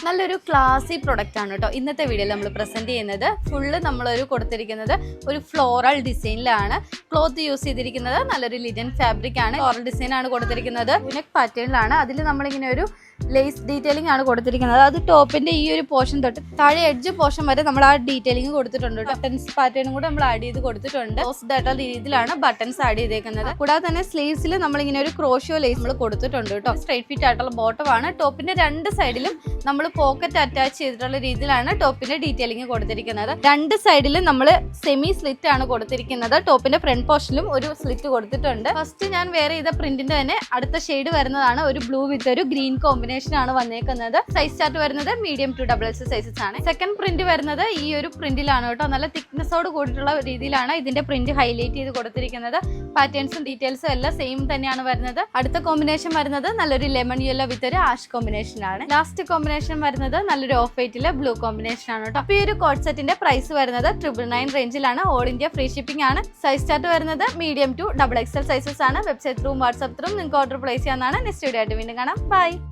നല്ലൊരു ക്ലാസി പ്രൊഡക്റ്റ് ആണ് കേട്ടോ ഇന്നത്തെ വീഡിയോയിൽ നമ്മൾ പ്രസന്റ് ചെയ്യുന്നത്. ഫുള്ള് നമ്മളൊരു കൊടുത്തിരിക്കുന്നത് ഒരു ഫ്ലോറൽ ഡിസൈനിലാണ്. ക്ലോത്ത് യൂസ് ചെയ്തിരിക്കുന്നത് നല്ലൊരു ലിനൻ ഫാബ്രിക് ആണ്. ഫ്ലോറൽ ഡിസൈൻ ആണ് കൊടുത്തിരിക്കുന്നത്. നെക്ക് പാറ്റേണിലാണ്. അതിൽ നമ്മളിങ്ങനെ ഒരു ലേസ് ഡീറ്റെയിലിംഗ് ആണ് കൊടുത്തിരിക്കുന്നത്. അത് ടോപ്പിന്റെ ഈ ഒരു പോർഷൻ തൊട്ട് താഴെ എഡ്ജ് പോർഷൻ വരെ നമ്മൾ ആ ഡീറ്റെയിലിംഗ് കൊടുത്തിട്ടുണ്ട്. ബട്ടൺസ് പാറ്റേണും കൂടെ നമ്മൾ ആഡ് ചെയ്ത് കൊടുത്തിട്ടുണ്ട്. ക്ലോസ്ഡ് ആയിട്ടുള്ള രീതിയിലാണ് ബട്ടൺസ് ആഡ് ചെയ്തേക്കുന്നത്. കൂടാതെ തന്നെ സ്ലീവ്സിൽ നമ്മളിങ്ങനെ ഒരു ക്രോഷ്യോ ലേസ് നമ്മൾ കൊടുത്തിട്ടുണ്ട് കേട്ടോ. സ്ട്രൈറ്റ് ഫിറ്റ് ആയിട്ടുള്ള ബോട്ടം ആണ്. ടോപ്പിന്റെ രണ്ട് സൈഡിലും നമ്മൾ പോക്കറ്റ് അറ്റാച്ച് ചെയ്തിട്ടുള്ള രീതിയിലാണ് ടോപ്പിന്റെ ഡീറ്റെയിലിംഗ് കൊടുത്തിരിക്കുന്നത്. രണ്ട് സൈഡിലും നമ്മൾ സെമി സ്ലിറ്റ് ആണ് കൊടുത്തിരിക്കുന്നത്. ടോപ്പിന്റെ ഫ്രണ്ട് പോർഷനിലും ഒരു സ്ലിറ്റ് കൊടുത്തിട്ടുണ്ട്. ഫസ്റ്റ് ഞാൻ വെയർ ചെയ്ത പ്രിന്റിന്റെ തന്നെ അടുത്ത ഷെയ്ഡ് വരുന്നതാണ് ഒരു ബ്ലൂ വിത്ത് ഒരു ഗ്രീൻ കോമ്പിനേഷൻ ആണ് വന്നേക്കുന്നത്. സൈസ് ചാർട്ട് വരുന്നത് മീഡിയം ടു XXL സൈസസ് ആണ്. സെക്കൻഡ് പ്രിന്റ് വരുന്നത് ഈ ഒരു പ്രിന്റിലാണ് കേട്ടോ. നല്ല തിക്നെസ്സോട് കൂടിയിട്ടുള്ള രീതിയിലാണ് ഇതിന്റെ പ്രിന്റ് ഹൈലൈറ്റ് ചെയ്ത് കൊടുത്തിരിക്കുന്നത്. പാറ്റേൺസും ഡീറ്റെയിൽസും എല്ലാം സെയിം തന്നെയാണ് വരുന്നത്. അടുത്ത കോമ്പിനേഷൻ വരുന്നത് നല്ലൊരു ലെമൺ യെല്ലോ വിത്ത് ഒരു ആഷ് കോമ്പിനേഷൻ ആണ്. ലാസ്റ്റ് കോമ്പിനേഷൻ വരുന്നത് നല്ലൊരു ഓഫ് വൈറ്റിലെ ബ്ലൂ കോമ്പിനേഷൻ ആണ് കേട്ടോ. അപ്പൊ ഈ ഒരു കോഡ് സെറ്റിന്റെ പ്രൈസ് വരുന്നത് 999 റേഞ്ചിലാണ്. ഓൾ ഇന്ത്യ ഫ്രീ ഷിപ്പിംഗ് ആണ്. സൈസ് ചാർട്ട് വരുന്നത് മീഡിയം ടു XXL സൈസസ് ആണ്. വെബ്സൈറ്റ് ത്രൂം വാട്സ്ആപ്പ് ത്രൂം നിങ്ങൾക്ക് ഓർഡർ പ്ലേസ് ചെയ്യാവുന്നതാണ്. നെക്സ്റ്റ് വീഡിയോ ആയിട്ട് വീണ്ടും കാണാം. ബൈ.